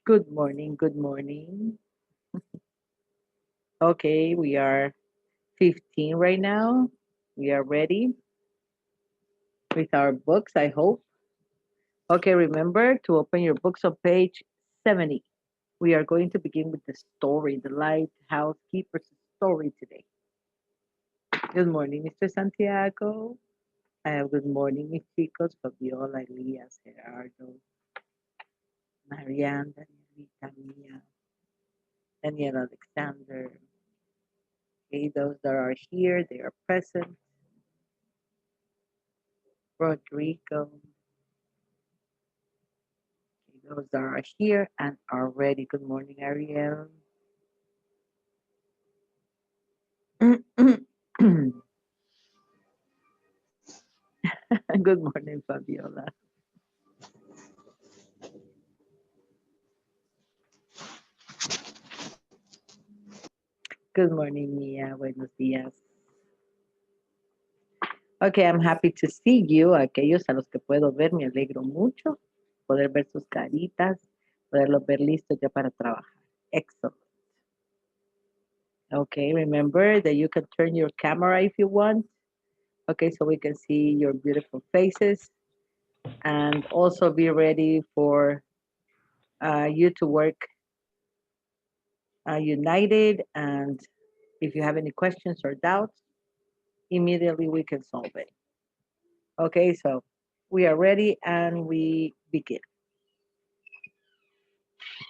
Good morning, good morning. Okay, we are 15 right now. We are ready with our books, I hope. Okay, remember to open your books on page 70. We are going to begin with the story, the Lighthouse Keepers story today. Good morning, Mr. Santiago. Good morning, mis chicos, Fabiola, Elias, Gerardo, Marianne, Danielita, Mia, Daniel Alexander. Okay, those that are here, they are present. Rodrigo, okay, those that are here and are ready. Good morning, Ariel. Good morning, Fabiola. Good morning, Mia. Buenos días. Okay, I'm happy to see you. Aquellos a los que puedo ver, me alegro mucho. Poder ver sus caritas, poderlos ver listos ya para trabajar. Excellent. Okay, remember that you can turn your camera if you want. Okay, so we can see your beautiful faces and also be ready for you to work united. And if you have any questions or doubts, immediately we can solve it. Okay, so we are ready and we begin.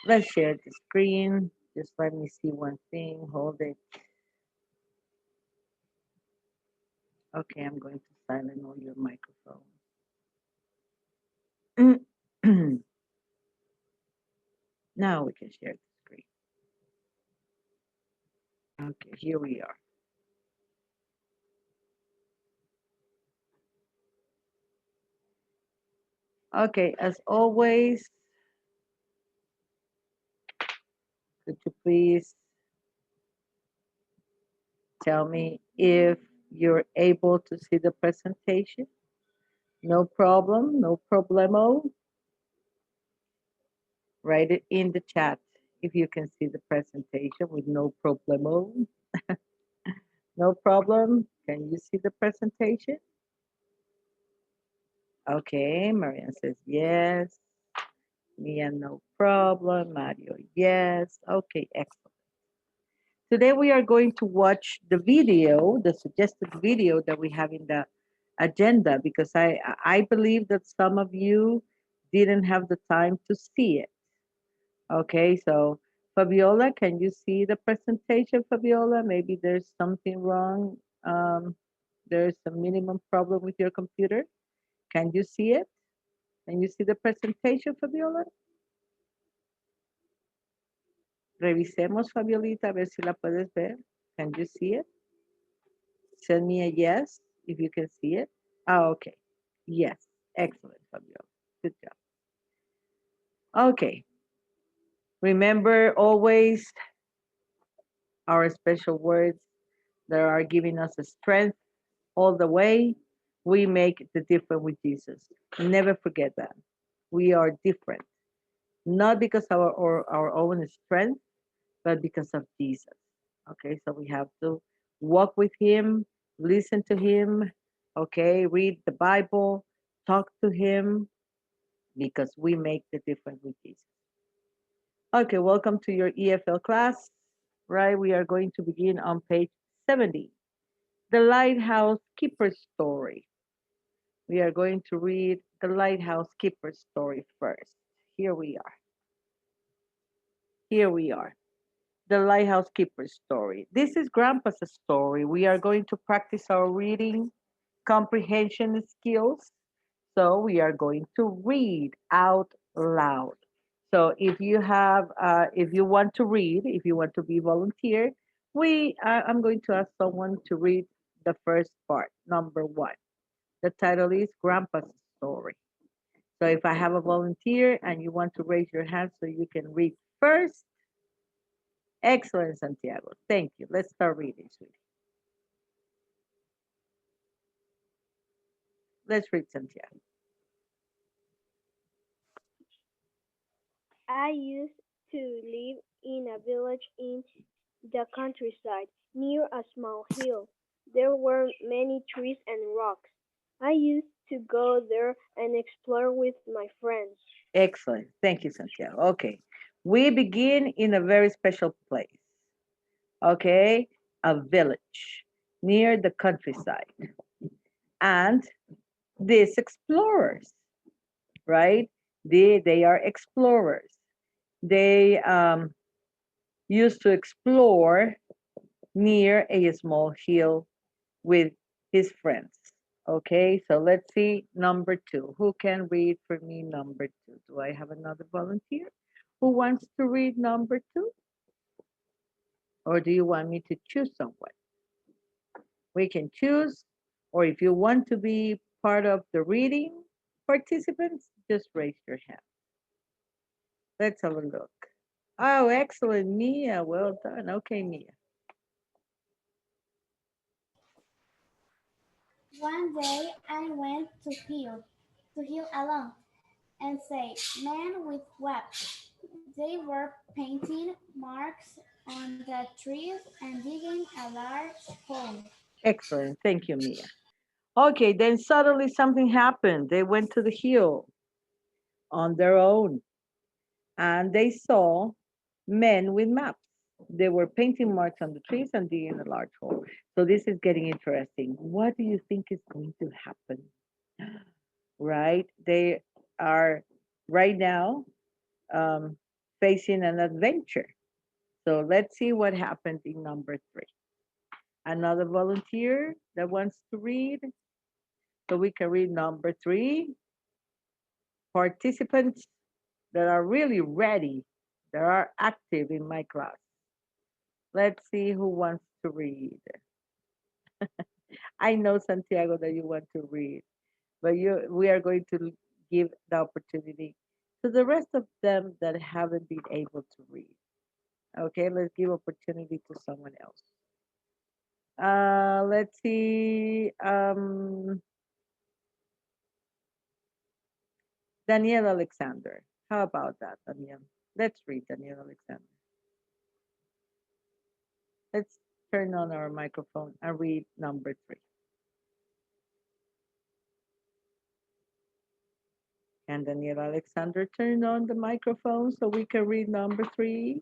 Let's share the screen. Just let me see one thing. Hold it. Okay, I'm going to silence all your microphones. Now we can share the screen. Okay, here we are. Okay, as always, could you please tell me if you're able to see the presentation? No problem, no problemo. Write it in the chat if you can see the presentation with no problemo. No problem. Can you see the presentation? Okay, Marian says yes. Mia, no problem. Mario, yes. Okay, excellent. Today we are going to watch the video, the suggested video that we have in the agenda, because I believe that some of you didn't have the time to see it. Okay, so Fabiola, can you see the presentation, Fabiola? Maybe there's something wrong. There's a minimum problem with your computer. Can you see it? Can you see the presentation, Fabiola? Revisemos, Fabiolita, a ver si la puedes ver. Can you see it? Send me a yes if you can see it. Oh, okay. Yes. Excellent, Fabiola. Good job. Okay. Remember always our special words that are giving us a strength all the way. We make the difference with Jesus. Never forget that. We are different, not because of our own strength, but because of Jesus. Okay, so we have to walk with Him, listen to Him, okay, read the Bible, talk to Him, because we make the difference with Jesus. Okay, welcome to your EFL class. Right, we are going to begin on page 70, the Lighthouse Keepers story. We are going to read the Lighthouse Keepers story first. Here we are. Here we are. The Lighthouse Keeper story. This is Grandpa's story. We are going to practice our reading comprehension skills. So we are going to read out loud. So if you want to read, if you want to be volunteer, I'm going to ask someone to read the first part, number 1. The title is Grandpa's story. So if I have a volunteer and you want to raise your hand so you can read first. Excellent, Santiago. Thank you. Let's start reading, sweetie. Let's read, Santiago. I used to live in a village in the countryside, near a small hill. There were many trees and rocks. I used to go there and explore with my friends. Excellent. Thank you, Santiago. Okay. We begin in a very special place. Okay. A village near the countryside. And these explorers, right? They are explorers. They used to explore near a small hill with his friends. Okay, so let's see number two. Who can read for me number two? Do I have another volunteer who wants to read number two? Or do you want me to choose someone? We can choose, or if you want to be part of the reading participants, just raise your hand. Let's have a look. Oh, excellent, Mia. Well done. Okay, Mia. One day I went to hill alone, and say, men with webs. They were painting marks on the trees and digging a large hole. Excellent. Thank you, Mia. Okay, then suddenly something happened. They went to the hill on their own and they saw men with maps. They were painting marks on the trees and digging a large hole. So this is getting interesting. What do you think is going to happen? Right? They are right now um, facing an adventure. So let's see what happened in number three. Another volunteer that wants to read. So we can read number three. Participants that are really ready, that are active in my class. Let's see who wants to read. I know, Santiago, that you want to read, but we are going to give the opportunity to the rest of them that haven't been able to read. Okay, let's give opportunity to someone else. Let's see. Daniel Alexander. How about that, Daniel? Let's read Daniel Alexander. Let's turn on our microphone and read number three. And Daniel Alexander turn on the microphone so we can read number three.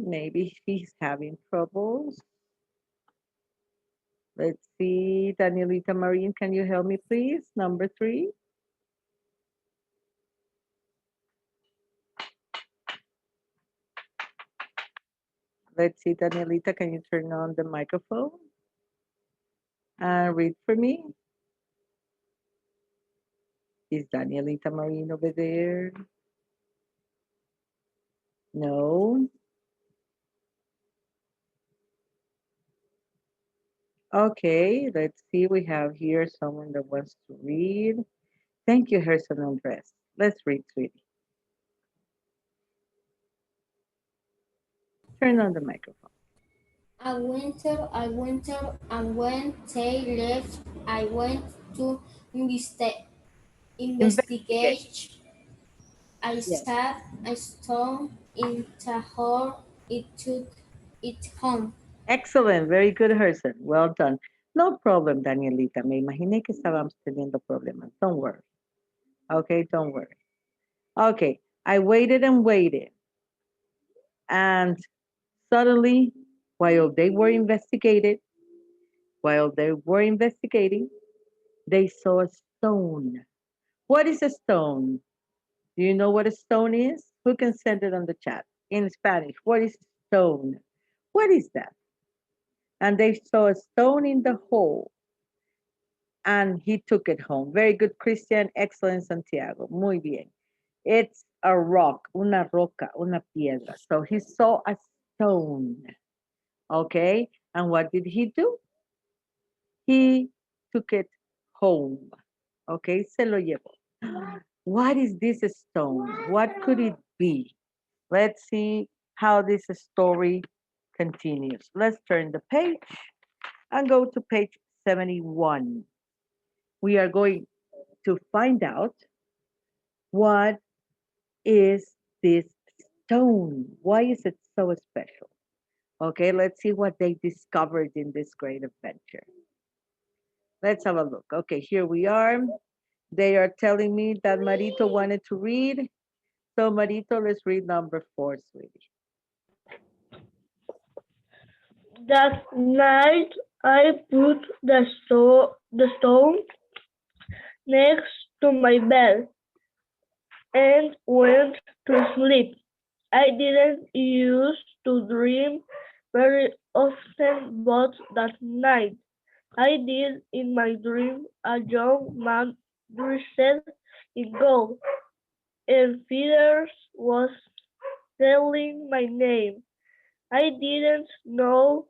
Maybe he's having troubles. Let's see. Danielita Marine, can you help me, please? Number three. Let's see, Danielita, can you turn on the microphone and read for me? Is Danielita Marine over there? No. Okay, let's see. We have here someone that wants to read. Thank you, Gerson Andres. Let's read, sweetie. Turn on the microphone. And when they left, I went to Investigate. investigate. I Yes. sat a stone in the hole. It took it home. Excellent. Very good, Gerson. Well done. No problem, Danielita. Me imaginé que estábamos teniendo problemas. Don't worry. Okay, don't worry. Okay, I waited and waited. And suddenly, while they were investigated, while they were investigating, they saw a stone. What is a stone? Do you know what a stone is? Who can send it on the chat in Spanish? What is stone? What is that? And they saw a stone in the hole and he took it home. Very good, Christian. Excellent, Santiago. Muy bien. It's a rock, una roca, una piedra. So he saw a stone. Okay. And what did he do? He took it home. Okay. Se lo llevó. What is this stone? What could it be? Let's see how this story continues. Let's turn the page and go to page 71. We are going to find out what is this stone? Why is it so special? Okay, let's see what they discovered in this great adventure. Let's have a look. Okay, here we are. They are telling me that Marito wanted to read. So Marito, let's read number 4, sweetie. That night I put the stone next to my bed and went to sleep. I didn't used to dream very often, but that night I did. In my dream a young man dressed in gold and feathers was telling my name. I didn't know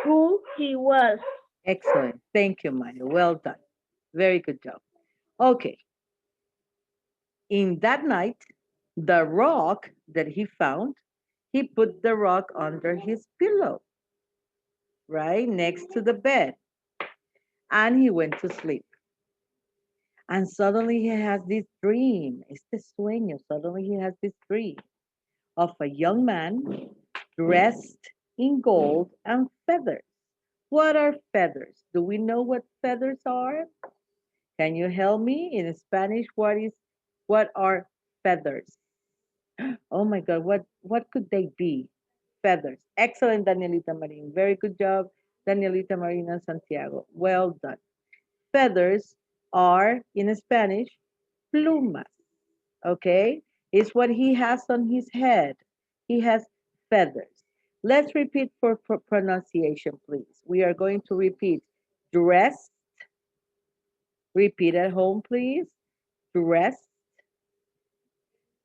who he was. Excellent. Thank you, Maya. Well done. Very good job. Okay, in that night, the rock that he found, he put the rock under his pillow, right next to the bed, and he went to sleep. And suddenly he has this dream. Este sueño. Suddenly he has this dream of a young man dressed in gold and feathers. What are feathers? Do we know what feathers are? Can you help me in Spanish? What are feathers? Oh my God, what could they be? Feathers. Excellent, Danielita Marin. Very good job, Danielita Marina Santiago. Well done. Feathers are in Spanish plumas. Okay? It's what he has on his head. He has feathers. Let's repeat for pronunciation, please. We are going to repeat dress. Repeat at home, please. Dress.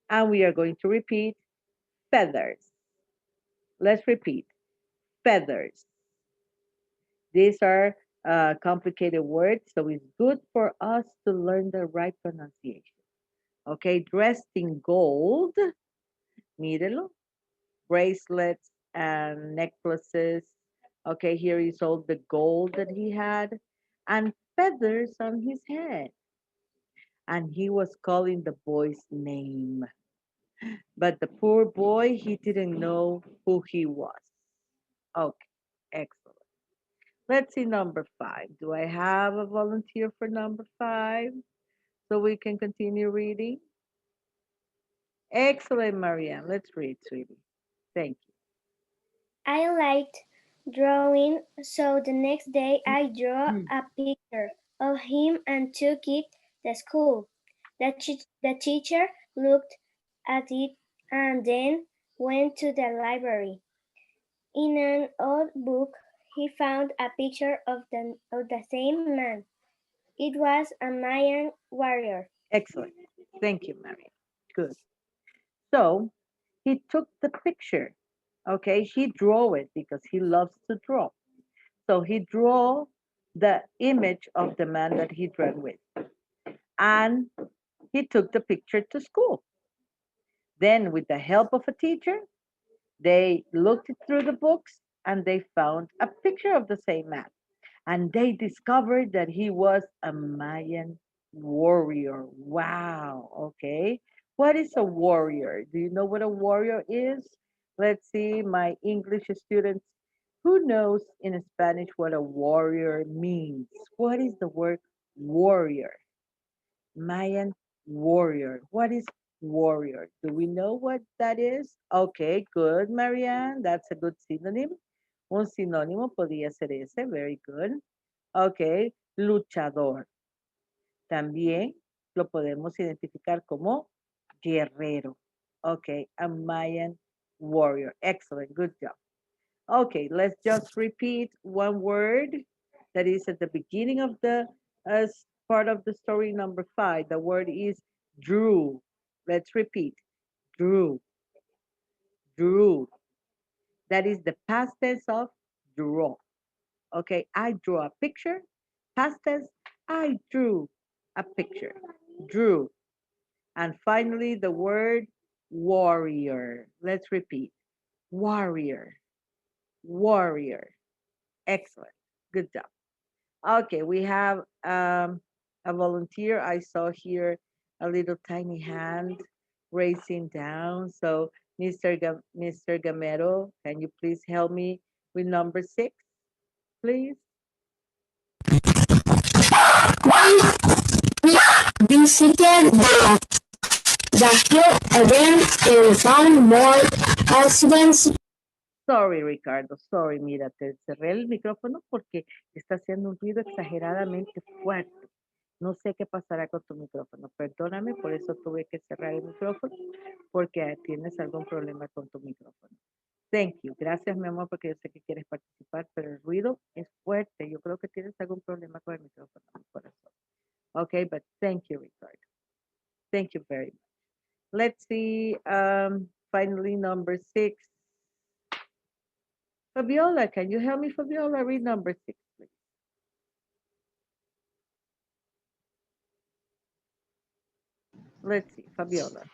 And we are going to repeat feathers. Let's repeat feathers. These are complicated words, so it's good for us to learn the right pronunciation. Okay, dressed in gold, mírelo, bracelets and necklaces. Okay, here is all the gold that he had and feathers on his head. And he was calling the boy's name. But the poor boy, he didn't know who he was. Okay, excellent. Let's see number 5. Do I have a volunteer for number 5 so we can continue reading? Excellent, Marianne. Let's read, sweetie. Thank I liked drawing, so the next day I drew you. a picture of him and took it to school. The teacher looked at it and then went to the library. In an old book, he found a picture of the same man. It was a Mayan warrior. Excellent. Thank you, Marianne. Good. So he took the picture. Okay, he drew it because he loves to draw. So he drew the image of the man that he drew with. And he took the picture to school. Then, with the help of a teacher, they looked through the books and they found a picture of the same man. And they discovered that he was a Mayan warrior. Wow. Okay. What is a warrior? Do you know what a warrior is? Let's see, my English students. Who knows in Spanish what a warrior means? What is the word warrior? Mayan warrior. What is warrior? Do we know what that is? Okay, good, Marianne. That's a good synonym. Un sinónimo podría ser ese. Very good. Ok, luchador. También lo podemos identificar como guerrero. Ok, a Mayan warrior. Excellent, good job. Okay, let's just repeat one word that is at the beginning of the part of the story number 5. The word is drew. Let's repeat. Drew. Drew. That is the past tense of draw. Okay, I drew a picture. Past tense, I drew a picture. Drew. And finally, the word warrior. Let's repeat. Warrior. Warrior. Excellent. Good job. Okay, we have a volunteer. I saw here a little tiny hand raising down. So Mr. Gamero, can you please help me with number 6, please? Visited the hill again and found more accidents. Sorry, Ricardo, sorry, mira, te cerré el micrófono porque está haciendo un ruido exageradamente fuerte. No sé qué pasará con tu micrófono. Perdóname, por eso tuve que cerrar el micrófono, porque tienes algún problema con tu micrófono. Thank you. Gracias, mi amor, porque yo sé que quieres participar, pero el ruido es fuerte. Yo creo que tienes algún problema con el micrófono, mi corazón. Okay, but thank you, Ricardo. Thank you very much. Let's see, finally, number 6. Fabiola, can you help me, Fabiola? Read number 6, please. Let's see, Fabiola.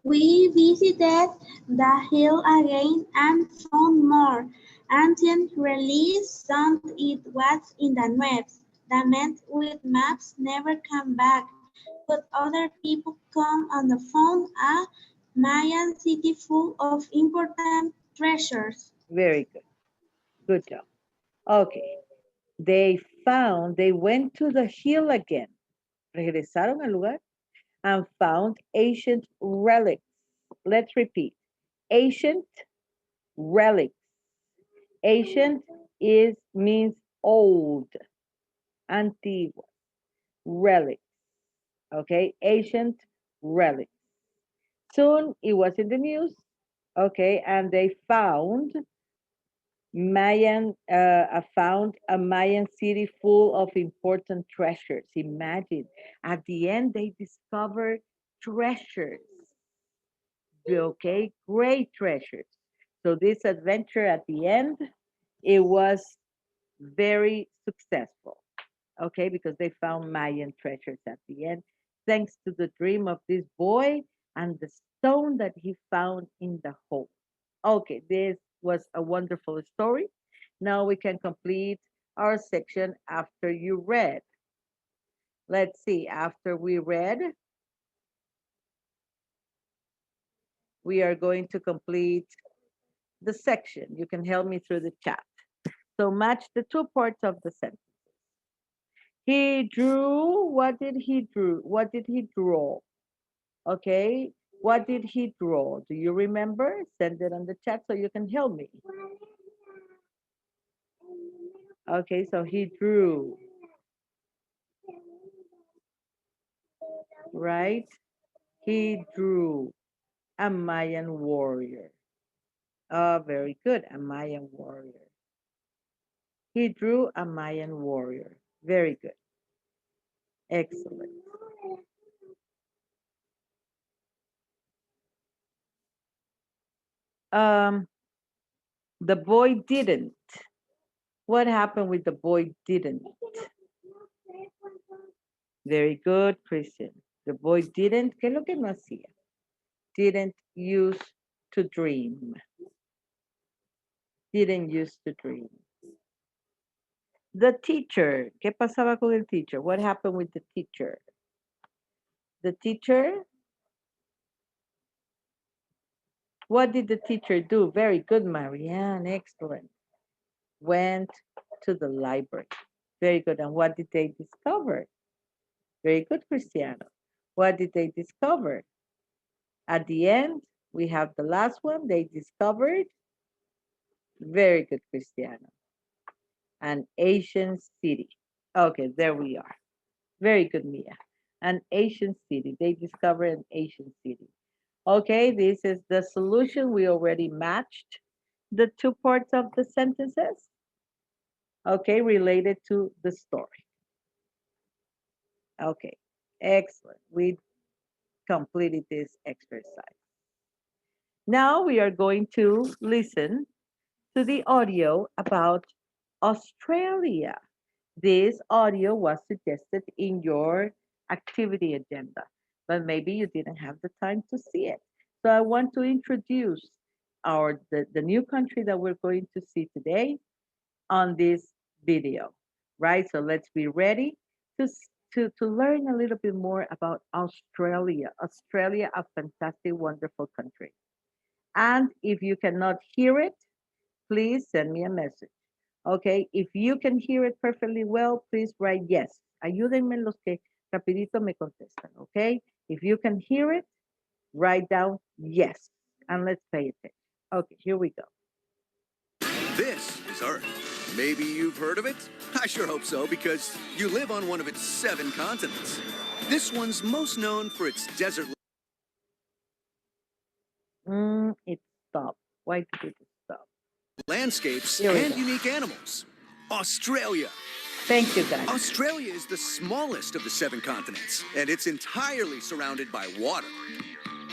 We visited the hill again and found more ancient relics. Some it was in the maps. The men with maps never come back, but other people come and found a Mayan city full of important treasures. Very good. Good job. Okay. They went to the hill again. Regresaron al lugar and found ancient relics. Let's repeat. Ancient relics. Ancient means old, antiguo, relics. Okay, ancient relics. Soon it was in the news. Okay, and they found found a Mayan city full of important treasures. Imagine, at the end they discovered treasures. Okay, great treasures. So this adventure at the end, it was very successful. Okay, because they found Mayan treasures at the end, thanks to the dream of this boy and the stone that he found in the hole. Okay, this was a wonderful story. Now we can complete our section after you read. Let's see, after we read, we are going to complete the section. You can help me through the chat. So match the 2 parts of the sentence. He drew, what did he drew? What did he draw? Okay, what did he draw? Do you remember? Send it on the chat so you can help me. Okay, so he drew. Right? He drew a Mayan warrior. Oh, very good, a Mayan warrior. He drew a Mayan warrior. Very good. Excellent. The boy didn't. What happened with the boy didn't? Very good, Christian. The boy didn't, ¿qué es lo que no hacía? Didn't use to dream. Didn't use to dream. The teacher, ¿qué pasaba con el teacher? What happened with the teacher? The teacher, what did the teacher do? Very good, Marianne, excellent. Went to the library. Very good, and what did they discover? Very good, Cristiano. What did they discover? At the end, we have the last one. They discovered, very good, Cristiano, an Asian city. Okay, there we are. Very good, Mia. An Asian city. They discovered an Asian city. Okay, this is the solution. We already matched the 2 parts of the sentences. Okay, related to the story. Okay, excellent. We completed this exercise. Now we are going to listen to the audio about Australia. This audio was suggested in your activity agenda, but maybe you didn't have the time to see it. So I want to introduce the new country that we're going to see today on this video. right? So let's be ready to learn a little bit more about Australia. Australia, a fantastic, wonderful country. And if you cannot hear it, please send me a message. Okay, if you can hear it perfectly well, please write yes. Ayúdenme los que rapidito me contestan, okay? If you can hear it, write down yes. And let's pay attention. Okay, here we go. This is Earth. Maybe you've heard of it? I sure hope so, because you live on one of its 7 continents. This one's most known for its desert It stopped. Why did it stop? landscapes Here we and go. unique animals. Australia. Thank you, guys. Australia is the smallest of the 7 continents, and it's entirely surrounded by water.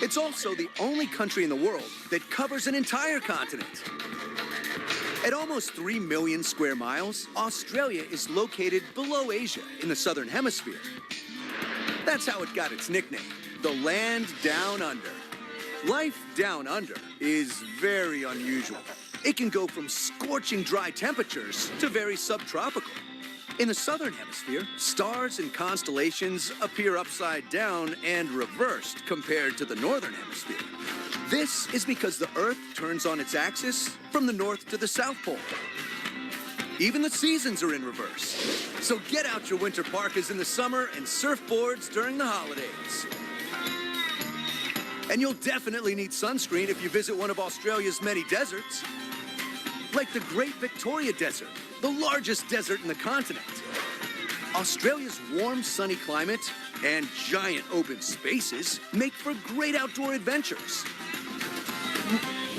It's also the only country in the world that covers an entire continent. At almost 3 million square miles, Australia is located below Asia in the southern hemisphere. That's how it got its nickname, the land down under. Life down under is very unusual. It can go from scorching dry temperatures to very subtropical. In the southern hemisphere, stars and constellations appear upside down and reversed compared to the northern hemisphere. This is because the Earth turns on its axis from the north to the South Pole. Even the seasons are in reverse. So get out your winter parkas in the summer and surfboards during the holidays. And you'll definitely need sunscreen if you visit one of Australia's many deserts. Like the Great Victoria Desert, the largest desert in the continent. Australia's warm, sunny climate and giant open spaces make for great outdoor adventures.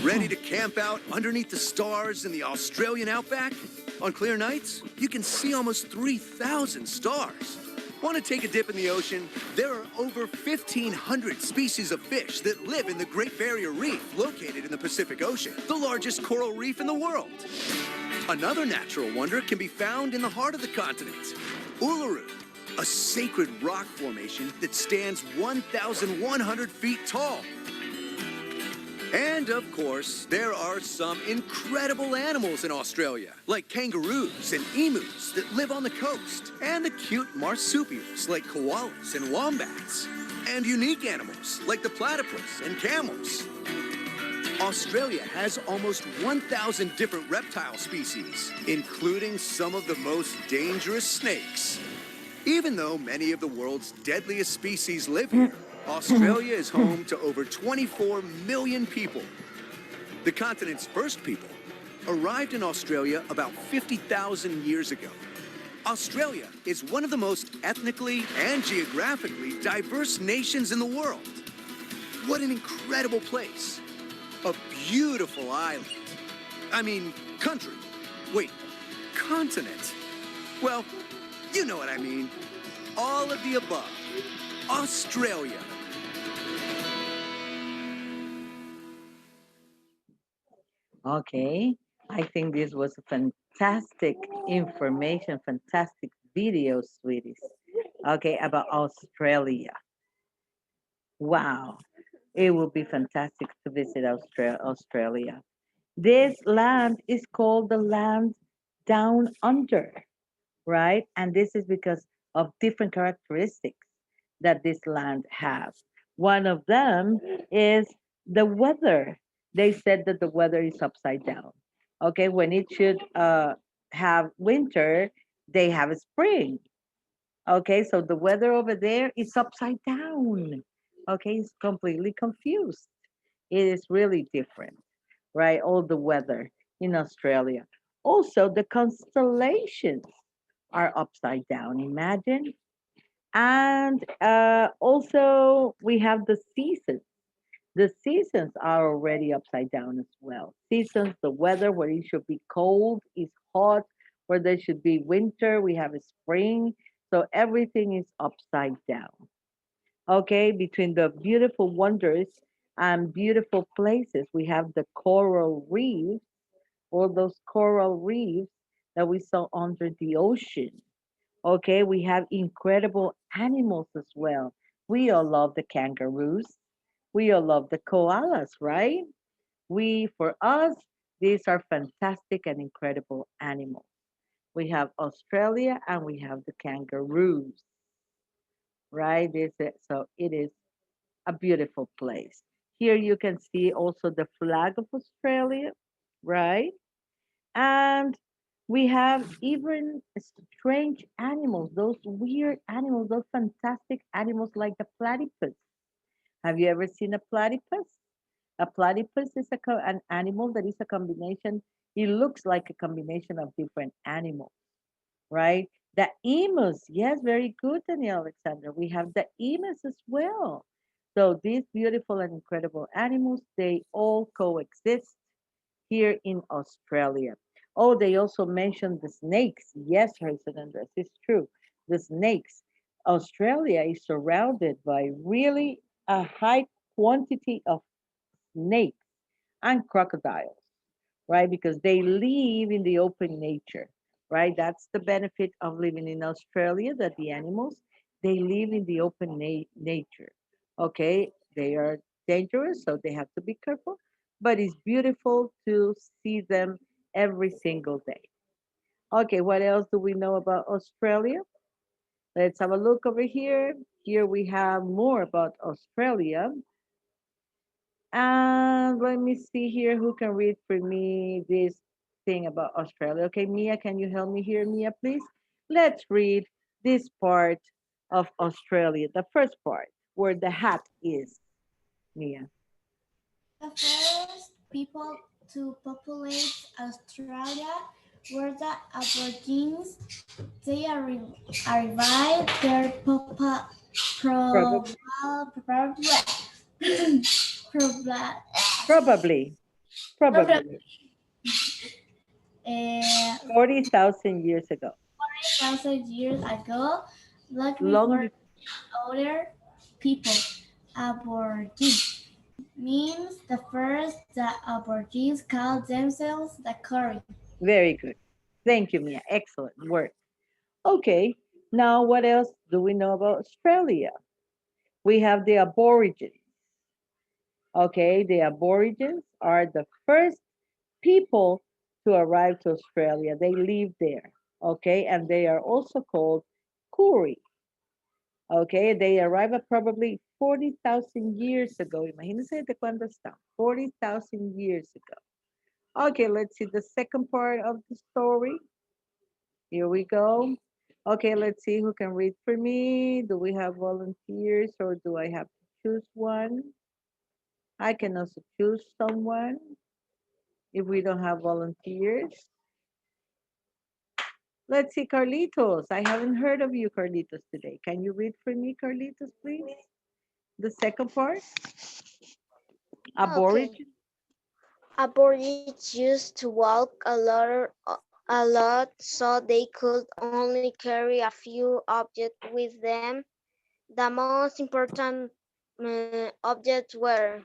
Ready to camp out underneath the stars in the Australian outback? On clear nights, you can see almost 3,000 stars. Want to take a dip in the ocean? There are over 1,500 species of fish that live in the Great Barrier Reef, located in the Pacific Ocean, the largest coral reef in the world. Another natural wonder can be found in the heart of the continent, Uluru, a sacred rock formation that stands 1,100 feet tall. And of course, there are some incredible animals in Australia, like kangaroos and emus that live on the coast, and the cute marsupials like koalas and wombats, and unique animals like the platypus and camels. Australia has almost 1,000 different reptile species, including some of the most dangerous snakes. Even though many of the world's deadliest species live here, Australia is home to over 24 million people. The continent's first people arrived in Australia about 50,000 years ago. Australia is one of the most ethnically and geographically diverse nations in the world. What an incredible place. A beautiful island. I mean, country. Wait, continent. Well, you know what I mean. All of the above. Australia. Okay, I think this was a fantastic information, fantastic video, sweeties. Okay, about Australia. Wow, it will be fantastic to visit Australia. This land is called the land down under, right? And this is because of different characteristics that this land has. One of them is the weather. They said that the weather is upside down. Okay, when it should have winter, they have a spring. Okay, so the weather over there is upside down. Okay, it's completely confused. It is really different, right? All the weather in Australia. Also, the constellations are upside down. Imagine. And also, we have the seasons. The seasons are already upside down as well. Seasons, the weather, where it should be cold, is hot, where there should be winter, we have a spring. So everything is upside down. Okay, between the beautiful wonders and beautiful places, we have the coral reefs, all those coral reefs that we saw under the ocean. Okay, we have incredible animals as well. We all love the kangaroos. We all love the koalas, right? For us, these are fantastic and incredible animals. We have Australia and we have the kangaroos, right? So it is a beautiful place. Here you can see also the flag of Australia, right? And we have even strange animals, those weird animals, those fantastic animals like the platypus. Have you ever seen a platypus? A platypus is an animal that is a combination. It looks like a combination of different animals, right? The emus, yes, very good, Daniel Alexander. We have the emus as well. So these beautiful and incredible animals, they all coexist here in Australia. Oh, they also mentioned the snakes. Yes, Herson Andres, it's true. The snakes. Australia is surrounded by really a high quantity of snakes and crocodiles, right? Because they live in the open nature, right? That's the benefit of living in Australia, that the animals, they live in the open nature. Okay, they are dangerous, so they have to be careful, but it's beautiful to see them every single day. Okay, what else do we know about Australia? Let's have a look over here. Here we have more about Australia. And let me see here who can read for me this thing about Australia. Okay, Mia, can you help me here, Mia, please? Let's read this part of Australia, the first part, where the hat is, Mia. The first people to populate Australia were the Aborigines. They arrived there Probably. probably, Probably. probably Probably. 40,000 years ago. 40,000 years ago, long Long. before other people. Aborigine means the first. The Aborigines called themselves the Curry. Very good. Thank you, Mia. Excellent work. Okay, now what else do we know about Australia? We have the Aborigines. Okay, the Aborigines are the first people to arrive to Australia. They live there. Okay, and they are also called Koori. Okay, they arrived at probably 40,000 years ago. Imagínense de cuándo están. 40,000 years ago. Okay, let's see the second part of the story. Here we go. Okay, let's see who can read for me. Do we have volunteers or do I have to choose one? I can also choose someone if we don't have volunteers. Let's see, Carlitos. I haven't heard of you, Carlitos, today. Can you read for me, Carlitos, please? The second part? Okay. Aborigine. Aborigines used to walk a lot, so they could only carry a few objects with them. The most important objects were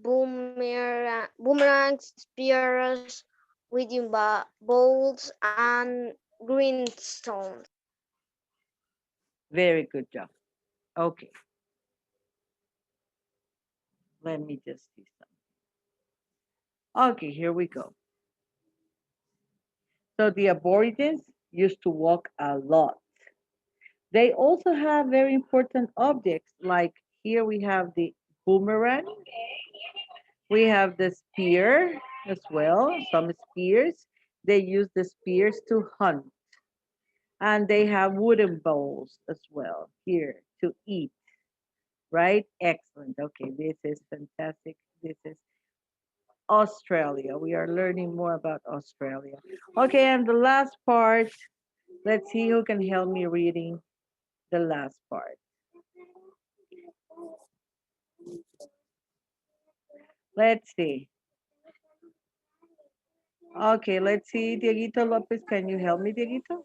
boomerangs, spears, wooden bowls, and grindstones. Very good job. Okay, let me just see some. Okay, here we go. So the Aborigines used to walk a lot. They also have very important objects, like here we have the boomerang, we have the spear as well, some spears. They use the spears to hunt, and they have wooden bowls as well here to eat, right? Excellent. Okay, this is fantastic. This is Australia. We are learning more about Australia. Okay, and the last part, let's see who can help me reading the last part. Let's see. Okay, let's see. Dieguito Lopez, can you help me, Dieguito?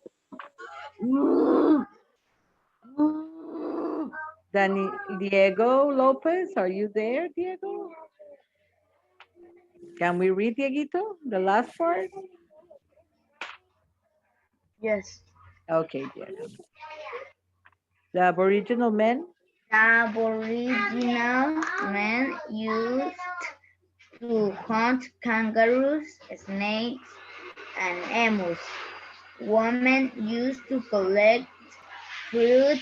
Danny, Diego Lopez, are you there, Diego? Can we read, Dieguito, the last part? Yes. Okay, Diego. The Aboriginal men. The Aboriginal men used to hunt kangaroos, snakes, and emus. women used to collect fruit,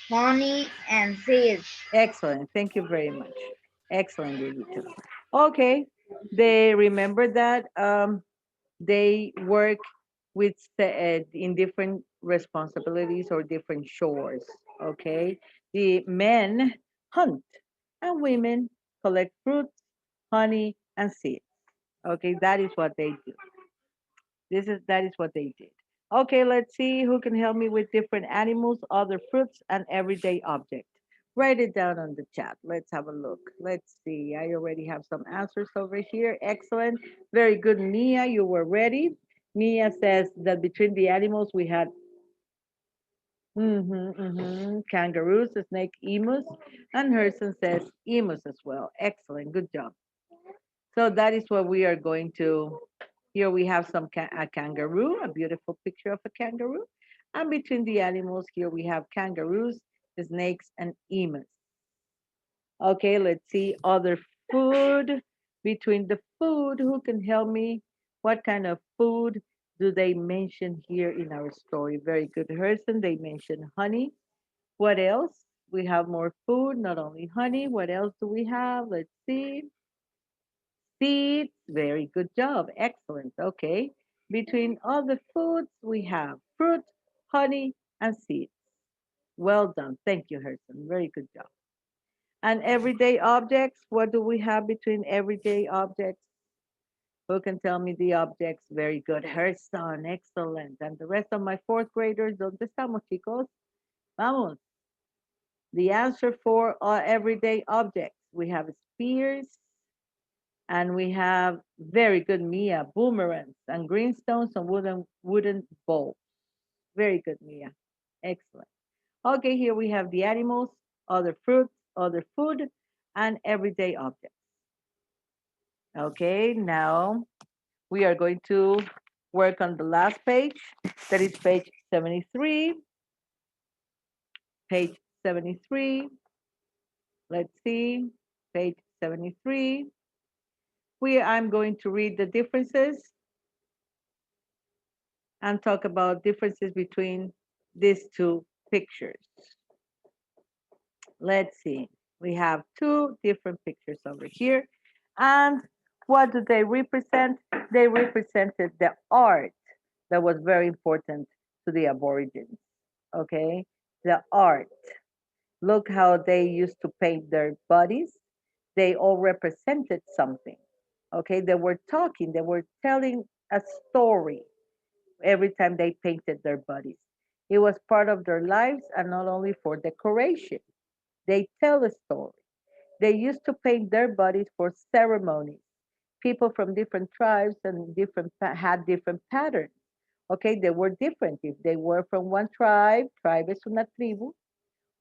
honey, and seeds. Excellent. Thank you very much. Excellent, Dieguito. Okay. They remember that they work with in different responsibilities or different chores. Okay. The men hunt and women collect fruits, honey, and seeds. Okay, that is what they do. That is what they did. Okay, let's see who can help me with different animals, other fruits, and everyday objects. Write it down on the chat. Let's have a look. Let's see. I already have some answers over here. Excellent. Very good, Mia. You were ready. Mia says that between the animals we had kangaroos, snake, emus, and Herson says emus as well. Excellent. Good job. So that is what we are going to. Here we have a kangaroo, a beautiful picture of a kangaroo. And between the animals, here we have kangaroos, snakes, and emus. Okay, let's see other food. Between the food, who can help me? What kind of food do they mention here in our story? Very good, Herson. They mention honey. What else? We have more food, not only honey. What else do we have? Let's see. Seeds, very good job. Excellent. Okay. Between all the foods, we have fruit, honey, and seeds. Well done. Thank you, Herson. Very good job. And everyday objects, what do we have between everyday objects? Who can tell me the objects? Very good. Herson, excellent. And the rest of my fourth graders, ¿dónde estamos, chicos? Vamos. The answer for everyday objects. We have spears, and we have very good Mia, boomerangs and greenstones and wooden bowls. Very good, Mia. Excellent. Okay, here we have the animals, other fruits, other food, and everyday objects. Okay, now we are going to work on the last page. That is page 73. Page 73. Let's see. Page 73. I'm going to read the differences and talk about differences between these two pictures. Let's see. We have two different pictures over here. And what do they represent? They represented the art that was very important to the Aborigines. Okay? The art. Look how they used to paint their bodies. They all represented something. Okay? They were talking, they were telling a story every time they painted their bodies. It was part of their lives and not only for decoration. They tell a story. They used to paint their bodies for ceremonies. People from different tribes and had different patterns. Okay, they were different. If they were from one tribe es una tribu,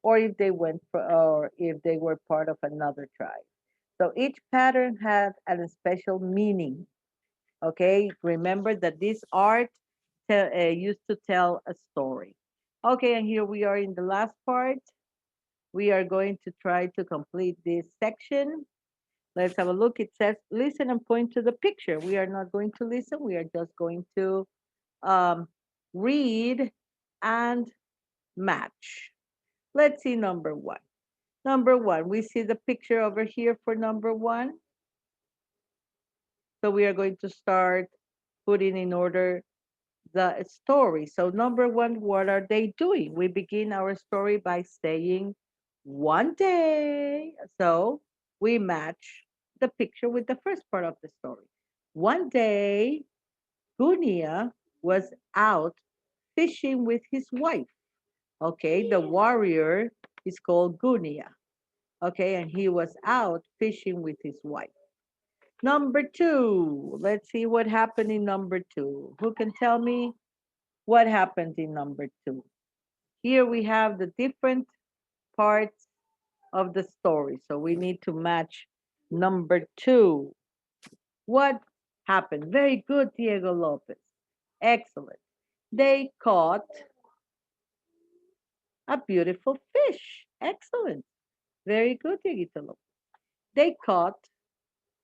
or if they were part of another tribe. So each pattern had a special meaning. Okay, remember that this art used to tell a story. Okay, and here we are in the last part. We are going to try to complete this section. Let's have a look. It says, listen and point to the picture. We are not going to listen. We are just going to read and match. Let's see number one. Number one, we see the picture over here for number one. So we are going to start putting in order the story. So number one, what are they doing? We begin our story by saying one day. So we match the picture with the first part of the story. One day, Gunia was out fishing with his wife. Okay, the warrior is called Gunia. Okay, and he was out fishing with his wife. Number two, let's see what happened in number two. Who can tell me what happened in number two? Here we have the different parts of the story. So we need to match number two. What happened? Very good, Diego Lopez. Excellent. They caught a beautiful fish. Excellent. Very good, Dieguito Lopez. They caught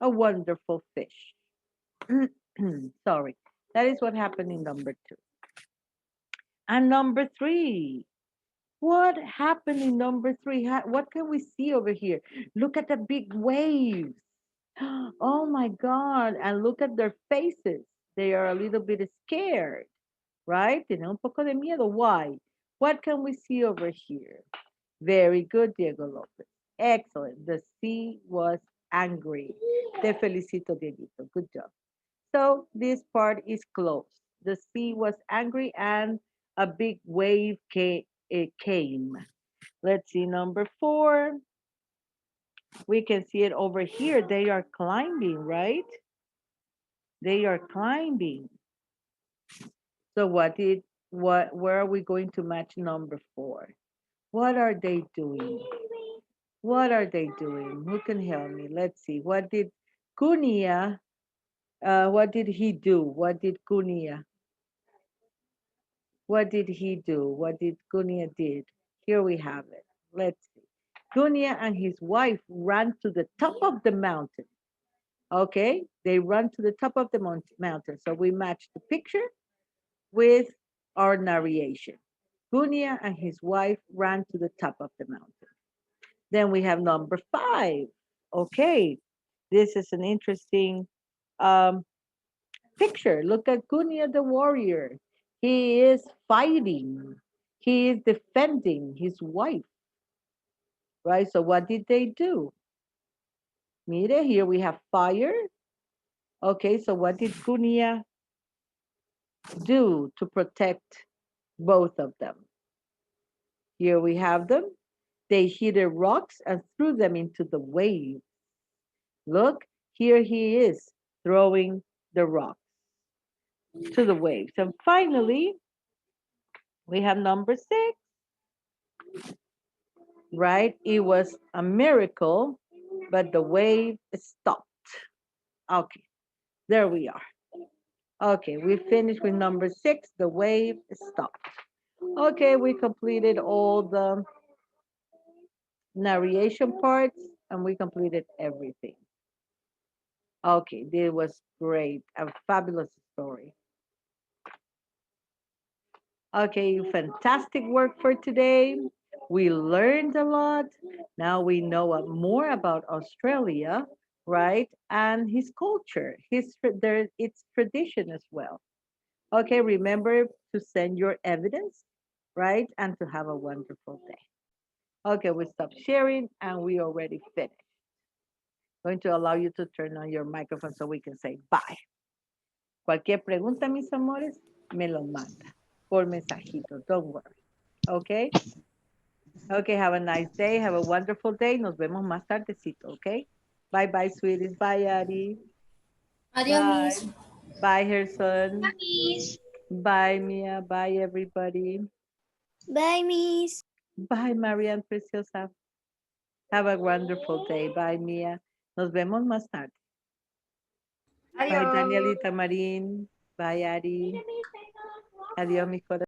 a wonderful fish. Sorry. That is what happened in number two. And number 3. What happened in number 3? What can we see over here? Look at the big waves. Oh my God. And look at their faces. They are a little bit scared, right? Tienen un poco de miedo. Why? What can we see over here? Very good, Diego Lopez. Excellent. The sea was angry. Te felicito, Dieguito. Good job. So this part is closed. The sea was angry and a big wave came. Let's see number 4. We can see it over here. They are climbing, right? They are climbing. So where are we going to match number 4? What are they doing? What are they doing? Who can help me? Let's see. What did Kunia, what did he do? What did Kunia? What did he do? What did Kunia did? Here we have it. Let's see. Kunia and his wife ran to the top of the mountain. Okay, they run to the top of the mountain. So we match the picture with our narration. Kunia and his wife ran to the top of the mountain. Then we have number 5. Okay, this is an interesting picture. Look at Kunia the warrior. He is fighting. He is defending his wife. Right? So what did they do? Mire, here we have fire. Okay, so what did Kunia do to protect both of them? Here we have them. They hit the rocks and threw them into the waves. Look, here he is throwing the rocks to the waves. And finally, we have number 6, right? It was a miracle, but the wave stopped. Okay, there we are. Okay, we finished with number 6, the wave stopped. Okay, we completed all the narration parts and we completed everything. Okay, this was great, a fabulous story. Okay, fantastic work for today. We learned a lot. Now we know more about Australia, right? And his culture, its tradition as well. Okay, remember to send your evidence, right? And to have a wonderful day. Okay, we stop sharing and we already finished. Going to allow you to turn on your microphone so we can say bye. Cualquier pregunta, mis amores, me lo manda por mensajito. Don't worry. Okay? Okay, have a nice day. Have a wonderful day. Nos vemos más tardecito, okay? Bye bye, sweeties. Bye, Ari. Adiós, Bye. Miss. Bye, Harrison. Miss. Bye, Mia. Bye, everybody. Bye, Miss. Bye, Marianne Preciosa. Have a wonderful day. Bye, Mia. Nos vemos más tarde. Bye, Adiós. Danielita Marín. Bye, Ari. Adiós, mi corazón.